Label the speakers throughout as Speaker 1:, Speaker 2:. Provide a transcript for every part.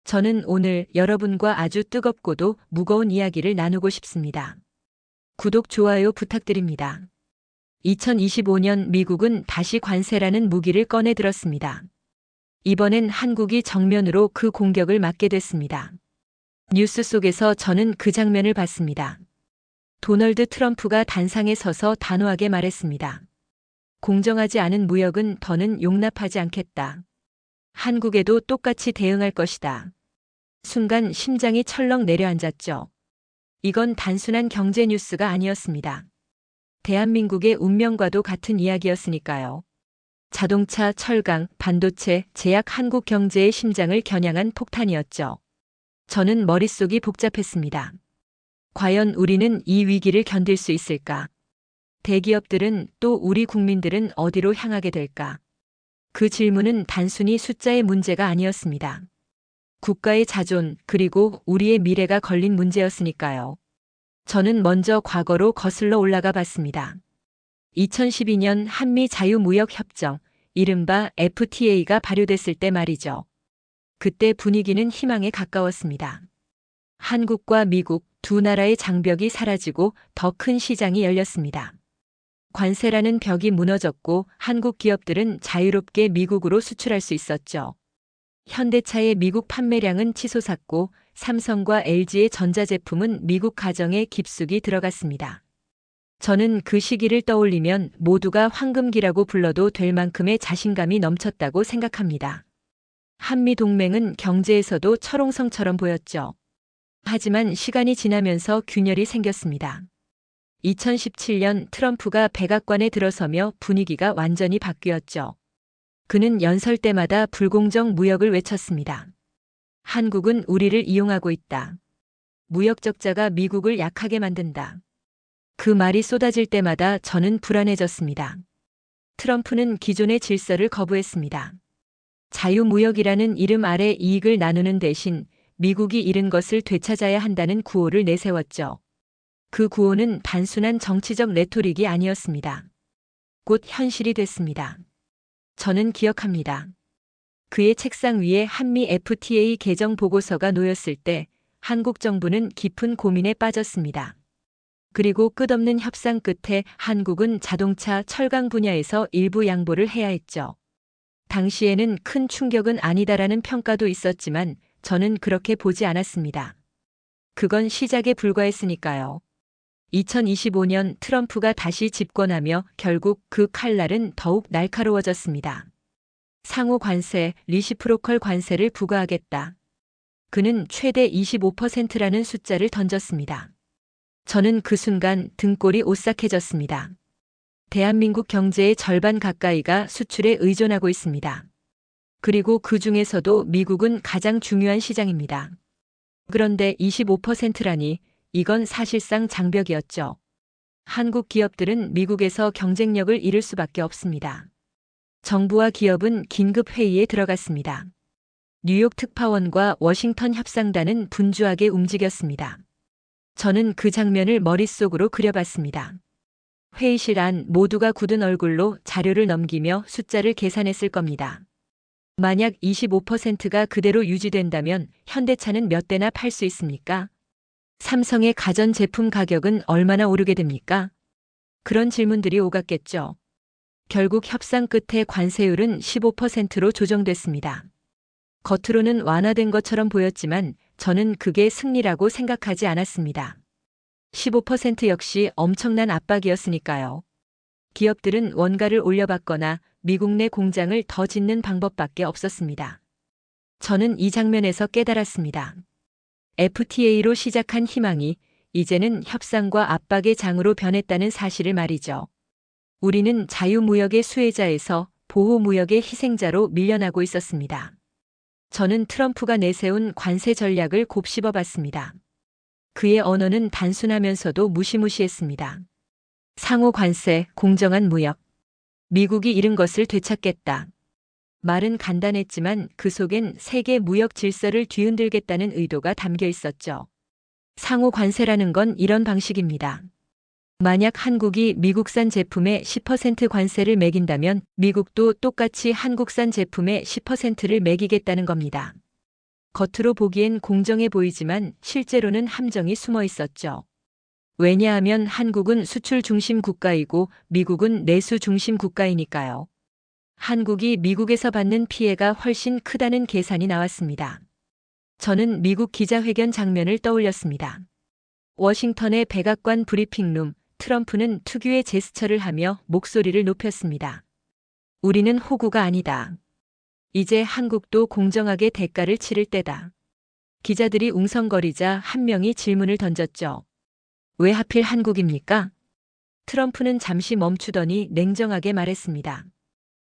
Speaker 1: 저는 오늘 여러분과 아주 뜨겁고도 무거운 이야기를 나누고 싶습니다. 구독, 좋아요 부탁드립니다. 2025년 미국은 다시 관세라는 무기를 꺼내 들었습니다. 이번엔 한국이 정면으로 그 공격을 맞게 됐습니다. 뉴스 속에서 저는 그 장면을 봤습니다. 도널드 트럼프가 단상에 서서 단호하게 말했습니다. 공정하지 않은 무역은 더는 용납하지 않겠다. 한국에도 똑같이 대응할 것이다. 순간 심장이 철렁 내려앉았죠. 이건 단순한 경제 뉴스가 아니었습니다. 대한민국의 운명과도 같은 이야기였으니까요. 자동차, 철강, 반도체, 제약 한국 경제의 심장을 겨냥한 폭탄이었죠. 저는 머릿속이 복잡했습니다. 과연 우리는 이 위기를 견딜 수 있을까? 대기업들은 또 우리 국민들은 어디로 향하게 될까? 그 질문은 단순히 숫자의 문제가 아니었습니다. 국가의 자존, 그리고 우리의 미래가 걸린 문제였으니까요. 저는 먼저 과거로 거슬러 올라가 봤습니다. 2012년 한미 자유무역협정, 이른바 FTA가 발효됐을 때 말이죠. 그때 분위기는 희망에 가까웠습니다. 한국과 미국 두 나라의 장벽이 사라지고 더 큰 시장이 열렸습니다. 관세라는 벽이 무너졌고 한국 기업들은 자유롭게 미국으로 수출할 수 있었죠. 현대차의 미국 판매량은 치솟았고 삼성과 LG의 전자제품은 미국 가정에 깊숙이 들어갔습니다. 저는 그 시기를 떠올리면 모두가 황금기라고 불러도 될 만큼의 자신감이 넘쳤다고 생각합니다. 한미동맹은 경제에서도 철옹성처럼 보였죠. 하지만 시간이 지나면서 균열이 생겼습니다. 2017년 트럼프가 백악관에 들어서며 분위기가 완전히 바뀌었죠. 그는 연설 때마다 불공정 무역을 외쳤습니다. 한국은 우리를 이용하고 있다. 무역 적자가 미국을 약하게 만든다. 그 말이 쏟아질 때마다 저는 불안해졌습니다. 트럼프는 기존의 질서를 거부했습니다. 자유무역이라는 이름 아래 이익을 나누는 대신 미국이 잃은 것을 되찾아야 한다는 구호를 내세웠죠. 그 구호는 단순한 정치적 레토릭이 아니었습니다. 곧 현실이 됐습니다. 저는 기억합니다. 그의 책상 위에 한미 FTA 개정 보고서가 놓였을 때 한국 정부는 깊은 고민에 빠졌습니다. 그리고 끝없는 협상 끝에 한국은 자동차, 철강 분야에서 일부 양보를 해야 했죠. 당시에는 큰 충격은 아니다라는 평가도 있었지만 저는 그렇게 보지 않았습니다. 그건 시작에 불과했으니까요. 2025년 트럼프가 다시 집권하며 결국 그 칼날은 더욱 날카로워졌습니다. 상호 관세, 리시프로컬 관세를 부과하겠다. 그는 최대 25%라는 숫자를 던졌습니다. 저는 그 순간 등골이 오싹해졌습니다. 대한민국 경제의 절반 가까이가 수출에 의존하고 있습니다. 그리고 그 중에서도 미국은 가장 중요한 시장입니다. 그런데 25%라니 이건 사실상 장벽이었죠. 한국 기업들은 미국에서 경쟁력을 잃을 수밖에 없습니다. 정부와 기업은 긴급 회의에 들어갔습니다. 뉴욕 특파원과 워싱턴 협상단은 분주하게 움직였습니다. 저는 그 장면을 머릿속으로 그려봤습니다. 회의실 안 모두가 굳은 얼굴로 자료를 넘기며 숫자를 계산했을 겁니다. 만약 25%가 그대로 유지된다면 현대차는 몇 대나 팔 수 있습니까? 삼성의 가전제품 가격은 얼마나 오르게 됩니까? 그런 질문들이 오갔겠죠. 결국 협상 끝에 관세율은 15%로 조정됐습니다. 겉으로는 완화된 것처럼 보였지만 저는 그게 승리라고 생각하지 않았습니다. 15% 역시 엄청난 압박이었으니까요. 기업들은 원가를 올려받거나 미국 내 공장을 더 짓는 방법밖에 없었습니다. 저는 이 장면에서 깨달았습니다. FTA로 시작한 희망이 이제는 협상과 압박의 장으로 변했다는 사실을 말이죠. 우리는 자유무역의 수혜자에서 보호무역의 희생자로 밀려나고 있었습니다. 저는 트럼프가 내세운 관세 전략을 곱씹어 봤습니다. 그의 언어는 단순하면서도 무시무시했습니다. 상호 관세, 공정한 무역. 미국이 잃은 것을 되찾겠다. 말은 간단했지만 그 속엔 세계 무역 질서를 뒤흔들겠다는 의도가 담겨 있었죠. 상호 관세라는 건 이런 방식입니다. 만약 한국이 미국산 제품에 10% 관세를 매긴다면 미국도 똑같이 한국산 제품에 10%를 매기겠다는 겁니다. 겉으로 보기엔 공정해 보이지만 실제로는 함정이 숨어 있었죠. 왜냐하면 한국은 수출 중심 국가이고 미국은 내수 중심 국가이니까요. 한국이 미국에서 받는 피해가 훨씬 크다는 계산이 나왔습니다. 저는 미국 기자회견 장면을 떠올렸습니다. 워싱턴의 백악관 브리핑룸, 트럼프는 특유의 제스처를 하며 목소리를 높였습니다. 우리는 호구가 아니다. 이제 한국도 공정하게 대가를 치를 때다. 기자들이 웅성거리자 한 명이 질문을 던졌죠. 왜 하필 한국입니까? 트럼프는 잠시 멈추더니 냉정하게 말했습니다.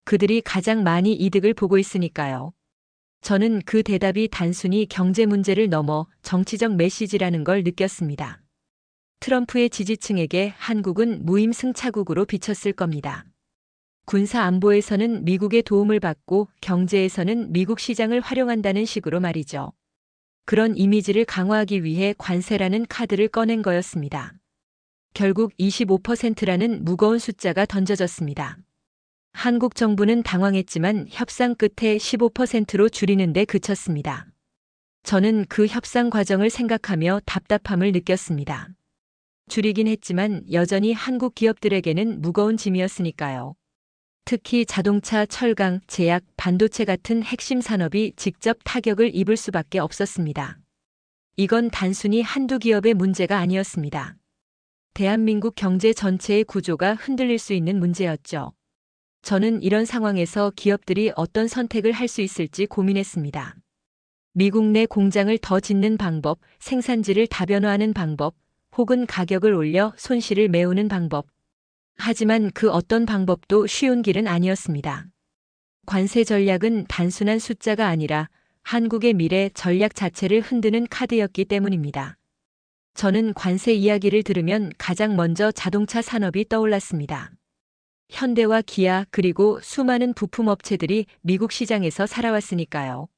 Speaker 1: 그들이 가장 많이 이득을 보고 있으니까요. 저는 그 대답이 단순히 경제 문제를 넘어 정치적 메시지라는 걸 느꼈습니다. 트럼프의 지지층에게 한국은 무임승차국으로 비쳤을 겁니다. 군사 안보에서는 미국의 도움을 받고 경제에서는 미국 시장을 활용한다는 식으로 말이죠. 그런 이미지를 강화하기 위해 관세라는 카드를 꺼낸 거였습니다. 결국 25%라는 무거운 숫자가 던져졌습니다. 한국 정부는 당황했지만 협상 끝에 15%로 줄이는 데 그쳤습니다. 저는 그 협상 과정을 생각하며 답답함을 느꼈습니다. 줄이긴 했지만 여전히 한국 기업들에게는 무거운 짐이었으니까요. 특히 자동차, 철강, 제약, 반도체 같은 핵심 산업이 직접 타격을 입을 수밖에 없었습니다. 이건 단순히 한두 기업의 문제가 아니었습니다. 대한민국 경제 전체의 구조가 흔들릴 수 있는 문제였죠. 저는 이런 상황에서 기업들이 어떤 선택을 할 수 있을지 고민했습니다. 미국 내 공장을 더 짓는 방법, 생산지를 다변화하는 방법, 혹은 가격을 올려 손실을 메우는 방법. 하지만 그 어떤 방법도 쉬운 길은 아니었습니다. 관세 전략은 단순한 숫자가 아니라 한국의 미래 전략 자체를 흔드는 카드였기 때문입니다. 저는 관세 이야기를 들으면 가장 먼저 자동차 산업이 떠올랐습니다. 현대와 기아 그리고 수많은 부품 업체들이 미국 시장에서 살아왔으니까요.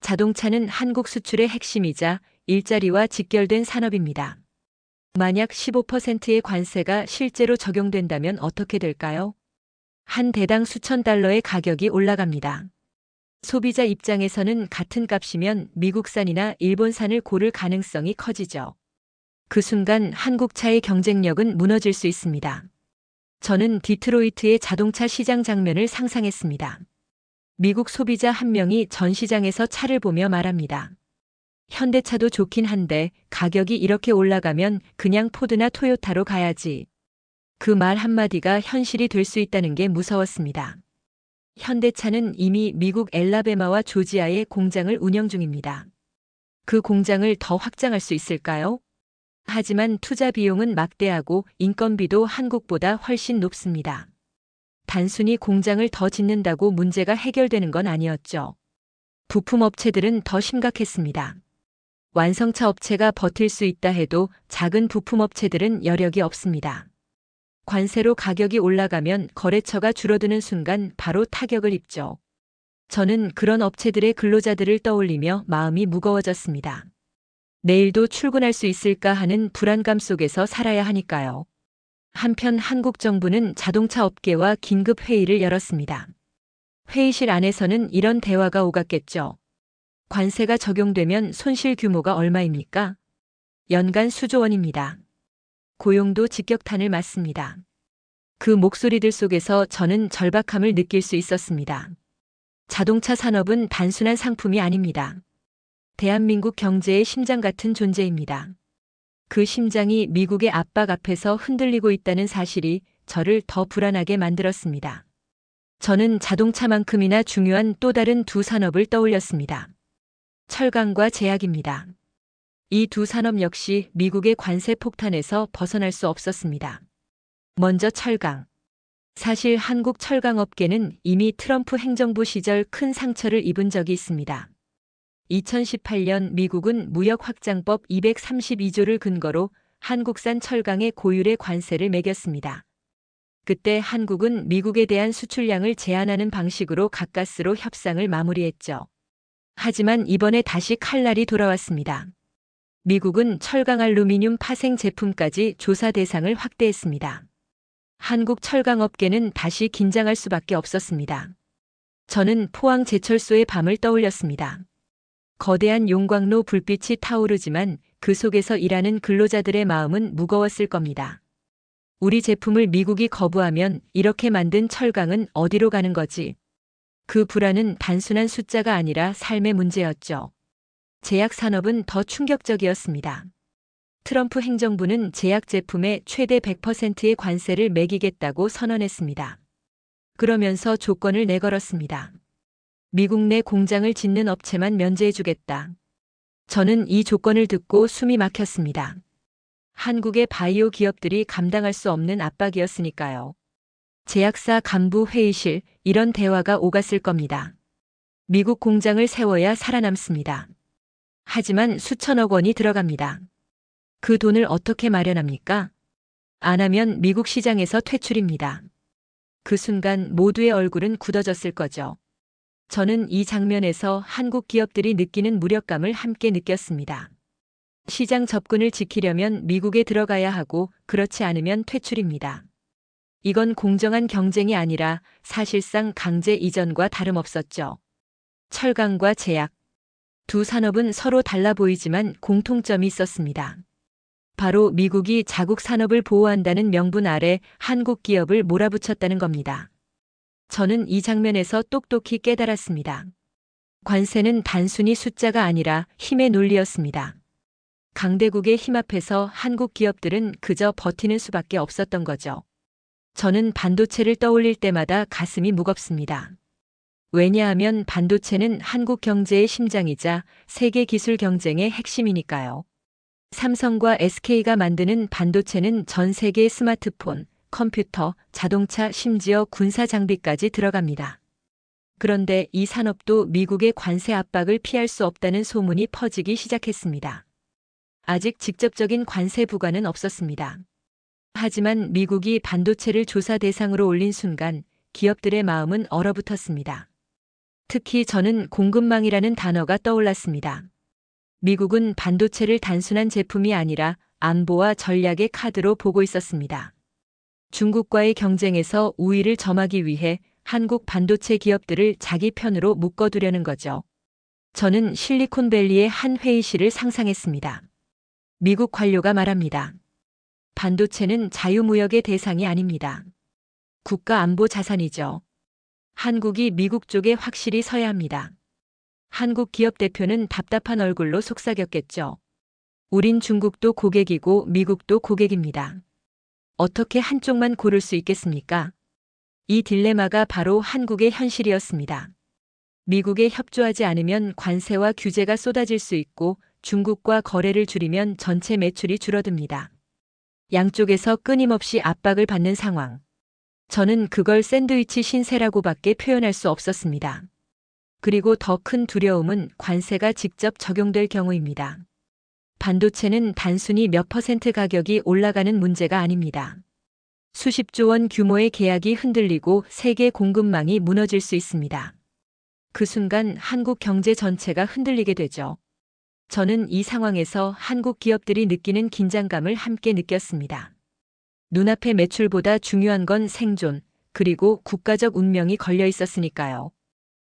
Speaker 1: 자동차는 한국 수출의 핵심이자 일자리와 직결된 산업입니다. 만약 15%의 관세가 실제로 적용된다면 어떻게 될까요? 한 대당 수천 달러의 가격이 올라갑니다. 소비자 입장에서는 같은 값이면 미국산이나 일본산을 고를 가능성이 커지죠. 그 순간 한국차의 경쟁력은 무너질 수 있습니다. 저는 디트로이트의 자동차 시장 장면을 상상했습니다. 미국 소비자 한 명이 전 시장에서 차를 보며 말합니다. 현대차도 좋긴 한데 가격이 이렇게 올라가면 그냥 포드나 토요타로 가야지. 그 말 한마디가 현실이 될 수 있다는 게 무서웠습니다. 현대차는 이미 미국 엘라베마와 조지아에 공장을 운영 중입니다. 그 공장을 더 확장할 수 있을까요? 하지만 투자 비용은 막대하고 인건비도 한국보다 훨씬 높습니다. 단순히 공장을 더 짓는다고 문제가 해결되는 건 아니었죠. 부품 업체들은 더 심각했습니다. 완성차 업체가 버틸 수 있다 해도 작은 부품 업체들은 여력이 없습니다. 관세로 가격이 올라가면 거래처가 줄어드는 순간 바로 타격을 입죠. 저는 그런 업체들의 근로자들을 떠올리며 마음이 무거워졌습니다. 내일도 출근할 수 있을까 하는 불안감 속에서 살아야 하니까요. 한편 한국 정부는 자동차 업계와 긴급 회의를 열었습니다. 회의실 안에서는 이런 대화가 오갔겠죠. 관세가 적용되면 손실 규모가 얼마입니까? 연간 수조 원입니다. 고용도 직격탄을 맞습니다. 그 목소리들 속에서 저는 절박함을 느낄 수 있었습니다. 자동차 산업은 단순한 상품이 아닙니다. 대한민국 경제의 심장 같은 존재입니다. 그 심장이 미국의 압박 앞에서 흔들리고 있다는 사실이 저를 더 불안하게 만들었습니다. 저는 자동차만큼이나 중요한 또 다른 두 산업을 떠올렸습니다. 철강과 제약입니다. 이 두 산업 역시 미국의 관세 폭탄에서 벗어날 수 없었습니다. 먼저 철강. 사실 한국 철강업계는 이미 트럼프 행정부 시절 큰 상처를 입은 적이 있습니다. 2018년 미국은 무역확장법 232조를 근거로 한국산 철강의 고율의 관세를 매겼습니다. 그때 한국은 미국에 대한 수출량을 제한하는 방식으로 가까스로 협상을 마무리했죠. 하지만 이번에 다시 칼날이 돌아왔습니다. 미국은 철강 알루미늄 파생 제품까지 조사 대상을 확대했습니다. 한국 철강업계는 다시 긴장할 수밖에 없었습니다. 저는 포항 제철소의 밤을 떠올렸습니다. 거대한 용광로 불빛이 타오르지만 그 속에서 일하는 근로자들의 마음은 무거웠을 겁니다. 우리 제품을 미국이 거부하면 이렇게 만든 철강은 어디로 가는 거지? 그 불안은 단순한 숫자가 아니라 삶의 문제였죠. 제약 산업은 더 충격적이었습니다. 트럼프 행정부는 제약 제품에 최대 100%의 관세를 매기겠다고 선언했습니다. 그러면서 조건을 내걸었습니다. 미국 내 공장을 짓는 업체만 면제해주겠다. 저는 이 조건을 듣고 숨이 막혔습니다. 한국의 바이오 기업들이 감당할 수 없는 압박이었으니까요. 제약사 간부 회의실, 이런 대화가 오갔을 겁니다. 미국 공장을 세워야 살아남습니다. 하지만 수천억 원이 들어갑니다. 그 돈을 어떻게 마련합니까? 안 하면 미국 시장에서 퇴출입니다. 그 순간 모두의 얼굴은 굳어졌을 거죠. 저는 이 장면에서 한국 기업들이 느끼는 무력감을 함께 느꼈습니다. 시장 접근을 지키려면 미국에 들어가야 하고 그렇지 않으면 퇴출입니다. 이건 공정한 경쟁이 아니라 사실상 강제 이전과 다름없었죠. 철강과 제약. 두 산업은 서로 달라 보이지만 공통점이 있었습니다. 바로 미국이 자국 산업을 보호한다는 명분 아래 한국 기업을 몰아붙였다는 겁니다. 저는 이 장면에서 똑똑히 깨달았습니다. 관세는 단순히 숫자가 아니라 힘의 논리였습니다. 강대국의 힘 앞에서 한국 기업들은 그저 버티는 수밖에 없었던 거죠. 저는 반도체를 떠올릴 때마다 가슴이 무겁습니다. 왜냐하면 반도체는 한국 경제의 심장이자 세계 기술 경쟁의 핵심이니까요. 삼성과 SK가 만드는 반도체는 전 세계의 스마트폰, 컴퓨터, 자동차, 심지어 군사 장비까지 들어갑니다. 그런데 이 산업도 미국의 관세 압박을 피할 수 없다는 소문이 퍼지기 시작했습니다. 아직 직접적인 관세 부과는 없었습니다. 하지만 미국이 반도체를 조사 대상으로 올린 순간 기업들의 마음은 얼어붙었습니다. 특히 저는 공급망이라는 단어가 떠올랐습니다. 미국은 반도체를 단순한 제품이 아니라 안보와 전략의 카드로 보고 있었습니다. 중국과의 경쟁에서 우위를 점하기 위해 한국 반도체 기업들을 자기 편으로 묶어두려는 거죠. 저는 실리콘밸리의 한 회의실을 상상했습니다. 미국 관료가 말합니다. 반도체는 자유무역의 대상이 아닙니다. 국가 안보 자산이죠. 한국이 미국 쪽에 확실히 서야 합니다. 한국 기업 대표는 답답한 얼굴로 속삭였겠죠. 우린 중국도 고객이고 미국도 고객입니다. 어떻게 한쪽만 고를 수 있겠습니까? 이 딜레마가 바로 한국의 현실이었습니다. 미국에 협조하지 않으면 관세와 규제가 쏟아질 수 있고 중국과 거래를 줄이면 전체 매출이 줄어듭니다. 양쪽에서 끊임없이 압박을 받는 상황. 저는 그걸 샌드위치 신세라고밖에 표현할 수 없었습니다. 그리고 더 큰 두려움은 관세가 직접 적용될 경우입니다. 반도체는 단순히 몇 퍼센트 가격이 올라가는 문제가 아닙니다. 수십조 원 규모의 계약이 흔들리고 세계 공급망이 무너질 수 있습니다. 그 순간 한국 경제 전체가 흔들리게 되죠. 저는 이 상황에서 한국 기업들이 느끼는 긴장감을 함께 느꼈습니다. 눈앞의 매출보다 중요한 건 생존, 그리고 국가적 운명이 걸려 있었으니까요.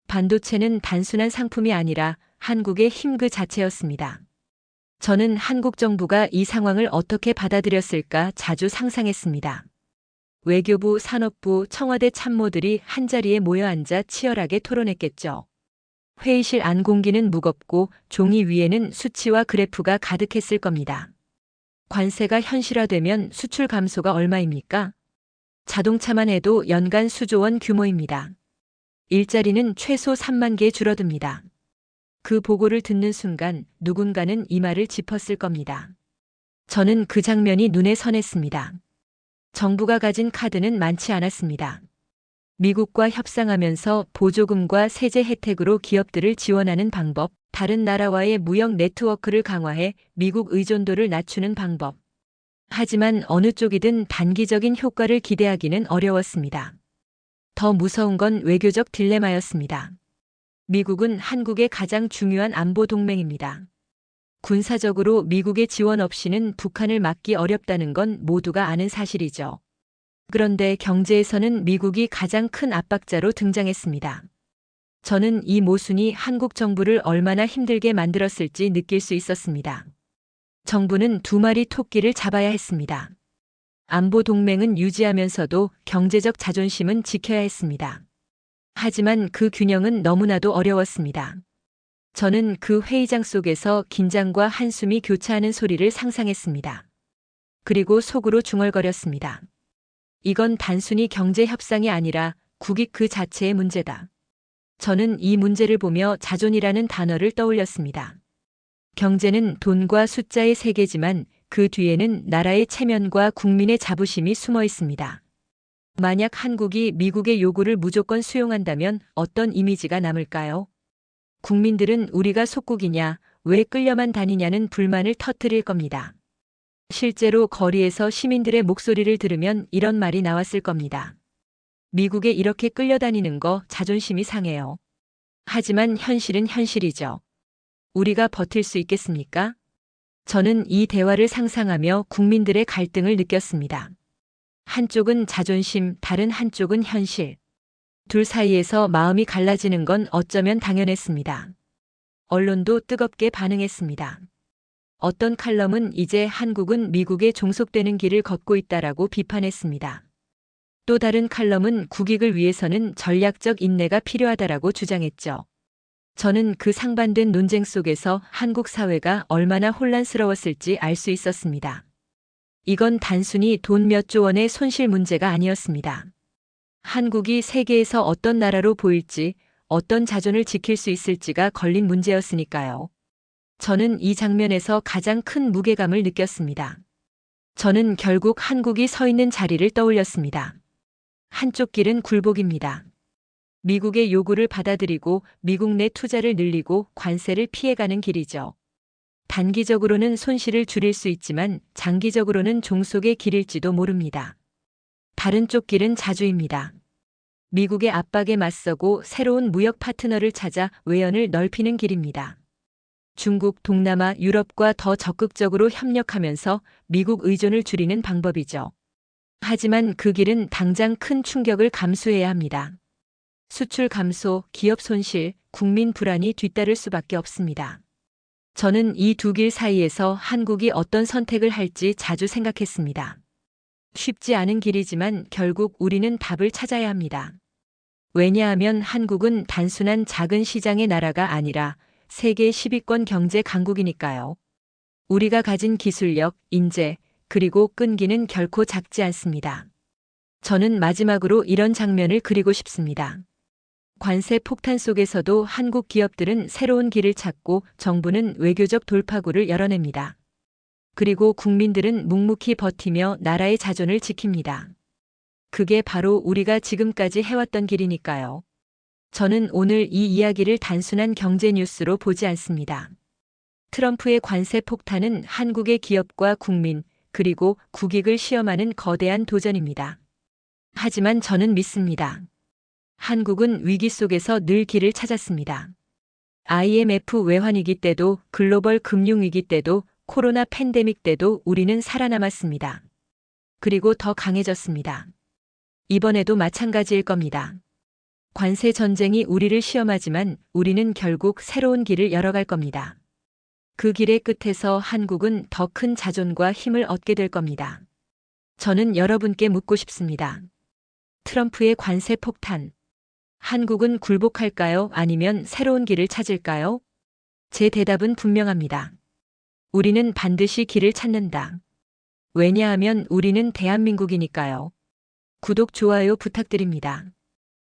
Speaker 1: 반도체는 단순한 상품이 아니라 한국의 힘 그 자체였습니다. 저는 한국 정부가 이 상황을 어떻게 받아들였을까 자주 상상했습니다. 외교부, 산업부, 청와대 참모들이 한자리에 모여 앉아 치열하게 토론했겠죠. 회의실 안 공기는 무겁고 종이 위에는 수치와 그래프가 가득했을 겁니다. 관세가 현실화되면 수출 감소가 얼마입니까? 자동차만 해도 연간 수조 원 규모입니다. 일자리는 최소 3만 개 줄어듭니다. 그 보고를 듣는 순간 누군가는 이마를 짚었을 겁니다. 저는 그 장면이 눈에 선했습니다. 정부가 가진 카드는 많지 않았습니다. 미국과 협상하면서 보조금과 세제 혜택으로 기업들을 지원하는 방법, 다른 나라와의 무역 네트워크를 강화해 미국 의존도를 낮추는 방법. 하지만 어느 쪽이든 단기적인 효과를 기대하기는 어려웠습니다. 더 무서운 건 외교적 딜레마였습니다. 미국은 한국의 가장 중요한 안보 동맹입니다. 군사적으로 미국의 지원 없이는 북한을 막기 어렵다는 건 모두가 아는 사실이죠. 그런데 경제에서는 미국이 가장 큰 압박자로 등장했습니다. 저는 이 모순이 한국 정부를 얼마나 힘들게 만들었을지 느낄 수 있었습니다. 정부는 두 마리 토끼를 잡아야 했습니다. 안보 동맹은 유지하면서도 경제적 자존심은 지켜야 했습니다. 하지만 그 균형은 너무나도 어려웠습니다. 저는 그 회의장 속에서 긴장과 한숨이 교차하는 소리를 상상했습니다. 그리고 속으로 중얼거렸습니다. 이건 단순히 경제 협상이 아니라 국익 그 자체의 문제다. 저는 이 문제를 보며 자존이라는 단어를 떠올렸습니다. 경제는 돈과 숫자의 세계지만 그 뒤에는 나라의 체면과 국민의 자부심이 숨어 있습니다. 만약 한국이 미국의 요구를 무조건 수용한다면 어떤 이미지가 남을까요? 국민들은 우리가 속국이냐, 왜 끌려만 다니냐는 불만을 터뜨릴 겁니다. 실제로 거리에서 시민들의 목소리를 들으면 이런 말이 나왔을 겁니다. 미국에 이렇게 끌려다니는 거 자존심이 상해요. 하지만 현실은 현실이죠. 우리가 버틸 수 있겠습니까? 저는 이 대화를 상상하며 국민들의 갈등을 느꼈습니다. 한쪽은 자존심, 다른 한쪽은 현실. 둘 사이에서 마음이 갈라지는 건 어쩌면 당연했습니다. 언론도 뜨겁게 반응했습니다. 어떤 칼럼은 이제 한국은 미국에 종속되는 길을 걷고 있다라고 비판했습니다. 또 다른 칼럼은 국익을 위해서는 전략적 인내가 필요하다라고 주장했죠. 저는 그 상반된 논쟁 속에서 한국 사회가 얼마나 혼란스러웠을지 알 수 있었습니다. 이건 단순히 돈 몇 조 원의 손실 문제가 아니었습니다. 한국이 세계에서 어떤 나라로 보일지, 어떤 자존을 지킬 수 있을지가 걸린 문제였으니까요. 저는 이 장면에서 가장 큰 무게감을 느꼈습니다. 저는 결국 한국이 서 있는 자리를 떠올렸습니다. 한쪽 길은 굴복입니다. 미국의 요구를 받아들이고 미국 내 투자를 늘리고 관세를 피해가는 길이죠. 단기적으로는 손실을 줄일 수 있지만 장기적으로는 종속의 길일지도 모릅니다. 다른 쪽 길은 자주입니다. 미국의 압박에 맞서고 새로운 무역 파트너를 찾아 외연을 넓히는 길입니다. 중국, 동남아, 유럽과 더 적극적으로 협력하면서 미국 의존을 줄이는 방법이죠. 하지만 그 길은 당장 큰 충격을 감수해야 합니다. 수출 감소, 기업 손실, 국민 불안이 뒤따를 수밖에 없습니다. 저는 이 두 길 사이에서 한국이 어떤 선택을 할지 자주 생각했습니다. 쉽지 않은 길이지만 결국 우리는 답을 찾아야 합니다. 왜냐하면 한국은 단순한 작은 시장의 나라가 아니라 세계 10위권 경제 강국이니까요. 우리가 가진 기술력, 인재, 그리고 끈기는 결코 작지 않습니다. 저는 마지막으로 이런 장면을 그리고 싶습니다. 관세 폭탄 속에서도 한국 기업들은 새로운 길을 찾고 정부는 외교적 돌파구를 열어냅니다. 그리고 국민들은 묵묵히 버티며 나라의 자존을 지킵니다. 그게 바로 우리가 지금까지 해왔던 길이니까요. 저는 오늘 이 이야기를 단순한 경제 뉴스로 보지 않습니다. 트럼프의 관세 폭탄은 한국의 기업과 국민, 그리고 국익을 시험하는 거대한 도전입니다. 하지만 저는 믿습니다. 한국은 위기 속에서 늘 길을 찾았습니다. IMF 외환위기 때도, 글로벌 금융위기 때도, 코로나 팬데믹 때도 우리는 살아남았습니다. 그리고 더 강해졌습니다. 이번에도 마찬가지일 겁니다. 관세 전쟁이 우리를 시험하지만 우리는 결국 새로운 길을 열어갈 겁니다. 그 길의 끝에서 한국은 더 큰 자존과 힘을 얻게 될 겁니다. 저는 여러분께 묻고 싶습니다. 트럼프의 관세 폭탄. 한국은 굴복할까요? 아니면 새로운 길을 찾을까요? 제 대답은 분명합니다. 우리는 반드시 길을 찾는다. 왜냐하면 우리는 대한민국이니까요. 구독, 좋아요 부탁드립니다.